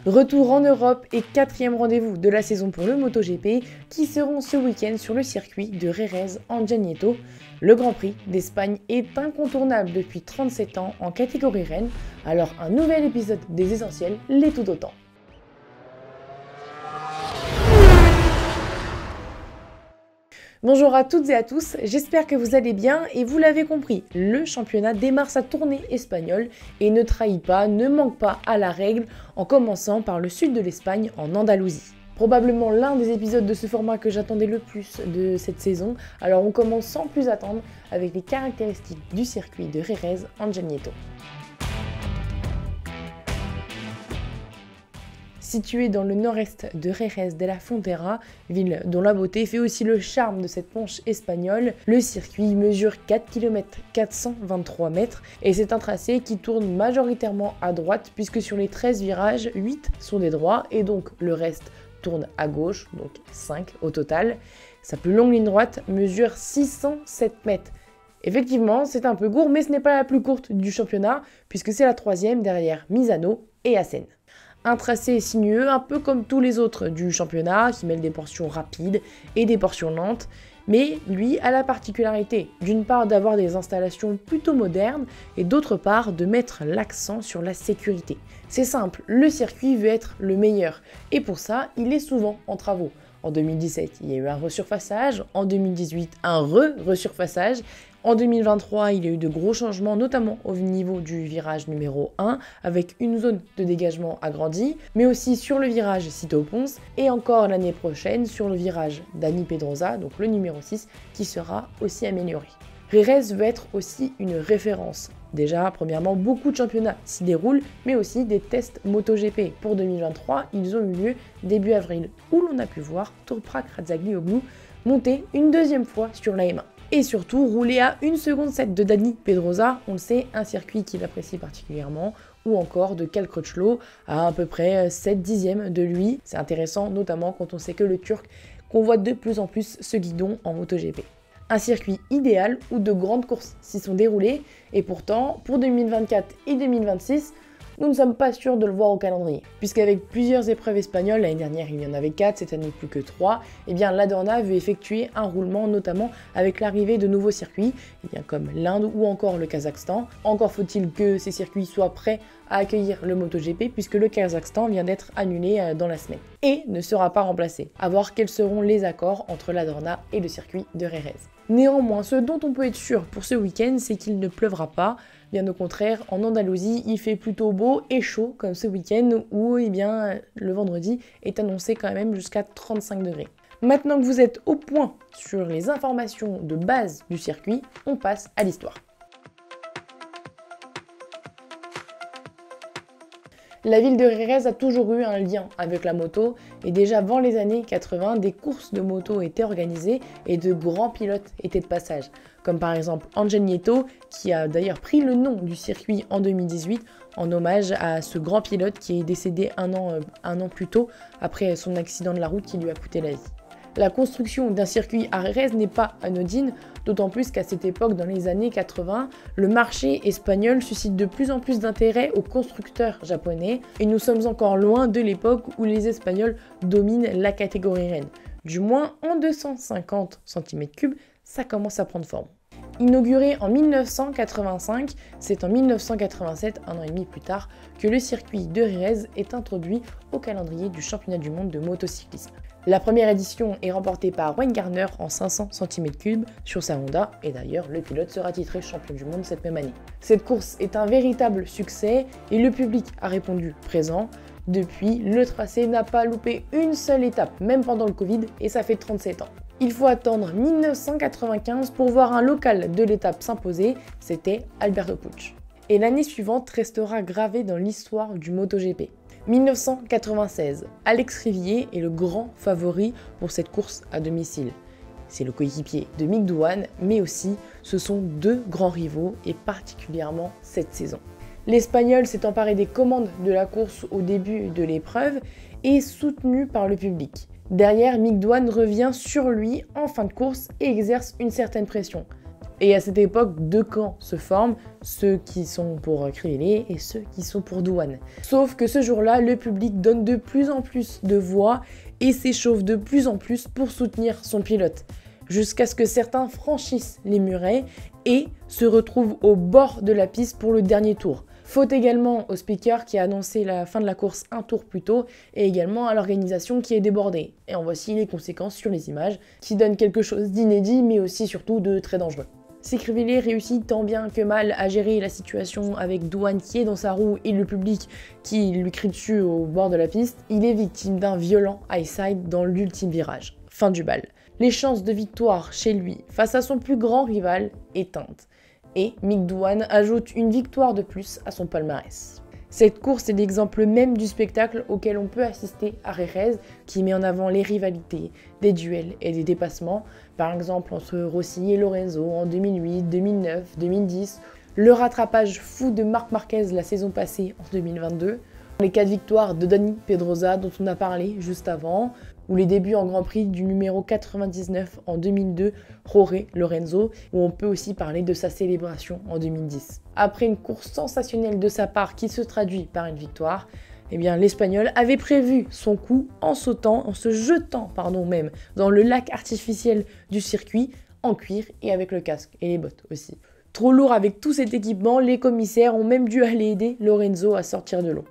Retour en Europe et 4e rendez-vous de la saison pour le MotoGP qui seront ce week-end sur le circuit de Jerez en Nieto. Le Grand Prix d'Espagne est incontournable depuis 37 ans en catégorie reine, alors un nouvel épisode des Essentiels l'est tout autant. Bonjour à toutes et à tous, j'espère que vous allez bien et vous l'avez compris, le championnat démarre sa tournée espagnole et ne trahit pas, ne manque pas à la règle en commençant par le sud de l'Espagne en Andalousie. Probablement l'un des épisodes de ce format que j'attendais le plus de cette saison, alors on commence sans plus attendre avec les caractéristiques du circuit de Jerez en Nieto. Situé dans le nord-est de Jerez de la Frontera, ville dont la beauté fait aussi le charme de cette planche espagnole, le circuit mesure 4 km 423 mètres et c'est un tracé qui tourne majoritairement à droite puisque sur les 13 virages, 8 sont des droits et donc le reste tourne à gauche, donc 5 au total. Sa plus longue ligne droite mesure 607 mètres. Effectivement, c'est un peu court, mais ce n'est pas la plus courte du championnat puisque c'est la 3e derrière Misano et Assen. Un tracé sinueux, un peu comme tous les autres du championnat, qui mêle des portions rapides et des portions lentes, mais lui a la particularité, d'une part d'avoir des installations plutôt modernes, et d'autre part de mettre l'accent sur la sécurité. C'est simple, le circuit veut être le meilleur, et pour ça, il est souvent en travaux. En 2017, il y a eu un resurfaçage, en 2018, un resurfaçage. En 2023, il y a eu de gros changements, notamment au niveau du virage numéro 1, avec une zone de dégagement agrandie, mais aussi sur le virage Cito-Pons, et encore l'année prochaine sur le virage Dani Pedrosa, donc le numéro 6, qui sera aussi amélioré. Jerez veut être aussi une référence. Déjà, premièrement, beaucoup de championnats s'y déroulent, mais aussi des tests MotoGP. Pour 2023, ils ont eu lieu début avril, où l'on a pu voir Toprak Razgatlioglu monter une deuxième fois sur la M1. Et surtout rouler à 1 seconde 7 de Dani Pedrosa, on le sait, un circuit qu'il apprécie particulièrement, ou encore de Cal Crutchlow à peu près 7 dixièmes de lui. C'est intéressant, notamment quand on sait que le Turc convoite de plus en plus ce guidon en MotoGP. Un circuit idéal où de grandes courses s'y sont déroulées, et pourtant, pour 2024 et 2026, nous ne sommes pas sûrs de le voir au calendrier. Puisqu'avec plusieurs épreuves espagnoles, l'année dernière il y en avait 4, cette année plus que 3, et bien l'Adorna veut effectuer un roulement notamment avec l'arrivée de nouveaux circuits, et bien comme l'Inde ou encore le Kazakhstan. Encore faut-il que ces circuits soient prêts à accueillir le MotoGP puisque le Kazakhstan vient d'être annulé dans la semaine et ne sera pas remplacé. À voir quels seront les accords entre l'Adorna et le circuit de Jerez. Néanmoins, ce dont on peut être sûr pour ce week-end, c'est qu'il ne pleuvra pas. Bien au contraire, en Andalousie, il fait plutôt beau et chaud, comme ce week-end où le vendredi est annoncé quand même jusqu'à 35 degrés. Maintenant que vous êtes au point sur les informations de base du circuit, on passe à l'histoire. La ville de Jerez a toujours eu un lien avec la moto et déjà avant les années 80, des courses de moto étaient organisées et de grands pilotes étaient de passage, comme par exemple Angel Nieto qui a d'ailleurs pris le nom du circuit en 2018 en hommage à ce grand pilote qui est décédé un an plus tôt après son accident de la route qui lui a coûté la vie. La construction d'un circuit à Jerez n'est pas anodine, d'autant plus qu'à cette époque, dans les années 80, le marché espagnol suscite de plus en plus d'intérêt aux constructeurs japonais et nous sommes encore loin de l'époque où les Espagnols dominent la catégorie reine. Du moins en 250 cm3, ça commence à prendre forme. Inauguré en 1985, c'est en 1987, un an et demi plus tard, que le circuit de Jerez est introduit au calendrier du championnat du monde de motocyclisme. La première édition est remportée par Wayne Gardner en 500 cm3 sur sa Honda et d'ailleurs le pilote sera titré champion du monde cette même année. Cette course est un véritable succès et le public a répondu présent. Depuis, le tracé n'a pas loupé une seule étape, même pendant le Covid, et ça fait 37 ans. Il faut attendre 1995 pour voir un local de l'étape s'imposer, c'était Alberto Puig. Et l'année suivante restera gravée dans l'histoire du MotoGP. 1996, Alex Rivier est le grand favori pour cette course à domicile. C'est le coéquipier de Mick Doohan, mais aussi ce sont deux grands rivaux et particulièrement cette saison. L'Espagnol s'est emparé des commandes de la course au début de l'épreuve et soutenu par le public. Derrière, Mick Doohan revient sur lui en fin de course et exerce une certaine pression. Et à cette époque, deux camps se forment, ceux qui sont pour Krivellé et ceux qui sont pour Douane. Sauf que ce jour-là, le public donne de plus en plus de voix et s'échauffe de plus en plus pour soutenir son pilote, jusqu'à ce que certains franchissent les murets et se retrouvent au bord de la piste pour le dernier tour. Faute également au speaker qui a annoncé la fin de la course un tour plus tôt et également à l'organisation qui est débordée. Et en voici les conséquences sur les images qui donnent quelque chose d'inédit mais aussi surtout de très dangereux. Si Krivellé réussit tant bien que mal à gérer la situation avec Douane qui est dans sa roue et le public qui lui crie dessus au bord de la piste, il est victime d'un violent high side dans l'ultime virage. Fin du bal. Les chances de victoire chez lui face à son plus grand rival éteintes. Et Mick Douane ajoute une victoire de plus à son palmarès. Cette course est l'exemple même du spectacle auquel on peut assister à Jerez, qui met en avant les rivalités, des duels et des dépassements, par exemple entre Rossi et Lorenzo en 2008, 2009, 2010, le rattrapage fou de Marc Marquez la saison passée en 2022, les 4 victoires de Dani Pedrosa dont on a parlé juste avant, ou les débuts en Grand Prix du numéro 99 en 2002, Jorge Lorenzo, où on peut aussi parler de sa célébration en 2010. Après une course sensationnelle de sa part qui se traduit par une victoire, eh bien l'Espagnol avait prévu son coup en se jetant même, dans le lac artificiel du circuit, en cuir et avec le casque et les bottes aussi. Trop lourd avec tout cet équipement, les commissaires ont même dû aller aider Lorenzo à sortir de l'eau.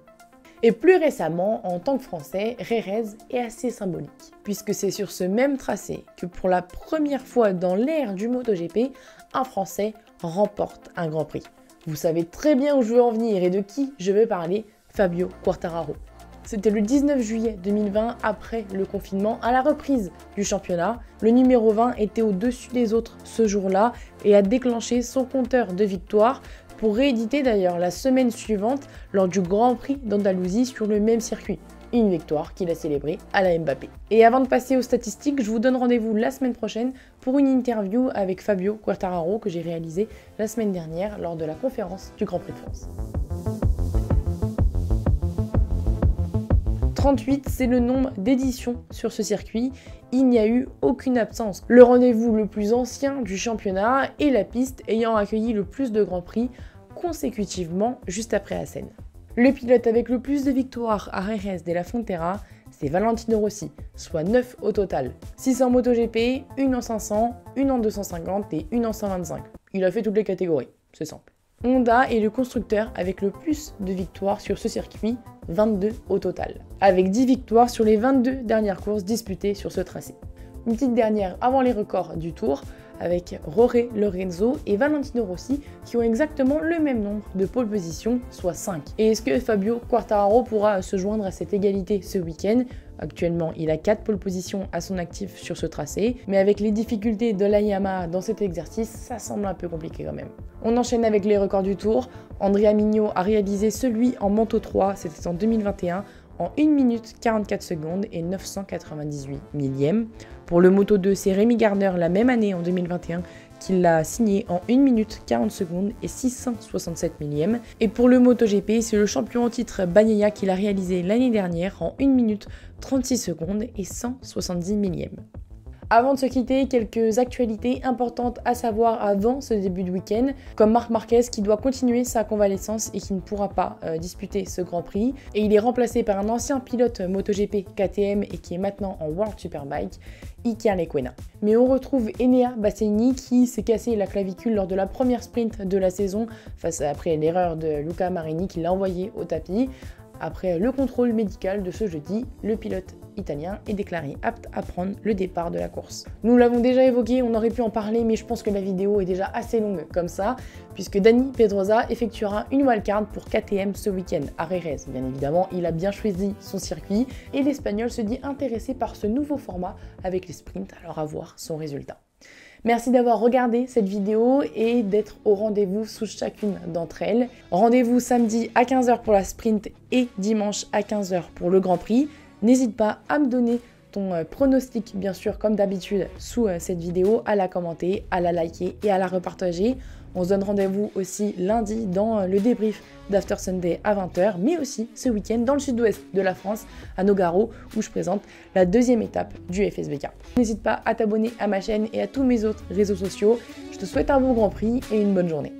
Et plus récemment, en tant que Français, Jerez est assez symbolique, puisque c'est sur ce même tracé que pour la première fois dans l'ère du MotoGP, un Français remporte un Grand Prix. Vous savez très bien où je veux en venir et de qui je veux parler, Fabio Quartararo. C'était le 19 juillet 2020, après le confinement, à la reprise du championnat. Le numéro 20 était au-dessus des autres ce jour-là et a déclenché son compteur de victoires, pour rééditer d'ailleurs la semaine suivante lors du Grand Prix d'Andalousie sur le même circuit. Une victoire qu'il a célébrée à la Mbappé. Et avant de passer aux statistiques, je vous donne rendez-vous la semaine prochaine pour une interview avec Fabio Quartararo que j'ai réalisée la semaine dernière lors de la conférence du Grand Prix de France. 38, c'est le nombre d'éditions sur ce circuit. Il n'y a eu aucune absence. Le rendez-vous le plus ancien du championnat et la piste ayant accueilli le plus de grands prix consécutivement juste après Assen. Le pilote avec le plus de victoires à Jerez de la Frontera, c'est Valentino Rossi, soit 9 au total. 6 en MotoGP, une en 500, une en 250 et une en 125. Il a fait toutes les catégories, c'est simple. Honda est le constructeur avec le plus de victoires sur ce circuit, 22 au total, avec 10 victoires sur les 22 dernières courses disputées sur ce tracé. Une petite dernière avant les records du Tour, avec Jorge Lorenzo et Valentino Rossi qui ont exactement le même nombre de pole position, soit 5. Et est-ce que Fabio Quartararo pourra se joindre à cette égalité ce week-end? Actuellement, il a 4 pole positions à son actif sur ce tracé, mais avec les difficultés de la Yamaha dans cet exercice, ça semble un peu compliqué quand même. On enchaîne avec les records du Tour. Andrea Mignot a réalisé celui en Moto 3, c'était en 2021, en 1 minute 44 secondes et 998 millièmes. Pour le Moto 2, c'est Rémi Gardner la même année en 2021 qui l'a signé en 1 minute 40 secondes et 667 millièmes. Et pour le MotoGP, c'est le champion en titre Bagnaia qui l'a réalisé l'année dernière en 1 minute 36 secondes et 170 millièmes. Avant de se quitter, quelques actualités importantes à savoir avant ce début de week-end, comme Marc Marquez qui doit continuer sa convalescence et qui ne pourra pas disputer ce Grand Prix. Et il est remplacé par un ancien pilote MotoGP KTM et qui est maintenant en World Superbike, Iker Lecuona. Mais on retrouve Enea Bassini qui s'est cassé la clavicule lors de la première sprint de la saison après l'erreur de Luca Marini qui l'a envoyé au tapis. Après le contrôle médical de ce jeudi, le pilote italien est déclaré apte à prendre le départ de la course. Nous l'avons déjà évoqué, on aurait pu en parler, mais je pense que la vidéo est déjà assez longue comme ça, puisque Dani Pedrosa effectuera une wildcard pour KTM ce week-end à Jerez. Bien évidemment, il a bien choisi son circuit et l'Espagnol se dit intéressé par ce nouveau format avec les sprints, alors à voir son résultat. Merci d'avoir regardé cette vidéo et d'être au rendez-vous sous chacune d'entre elles. Rendez-vous samedi à 15 h pour la sprint et dimanche à 15 h pour le Grand Prix. N'hésite pas à me donner ton pronostic, bien sûr, comme d'habitude, sous cette vidéo, à la commenter, à la liker et à la repartager. On se donne rendez-vous aussi lundi dans le débrief d'After Sunday à 20h, mais aussi ce week-end dans le sud-ouest de la France, à Nogaro, où je présente la deuxième étape du FSBK. N'hésite pas à t'abonner à ma chaîne et à tous mes autres réseaux sociaux. Je te souhaite un bon Grand Prix et une bonne journée.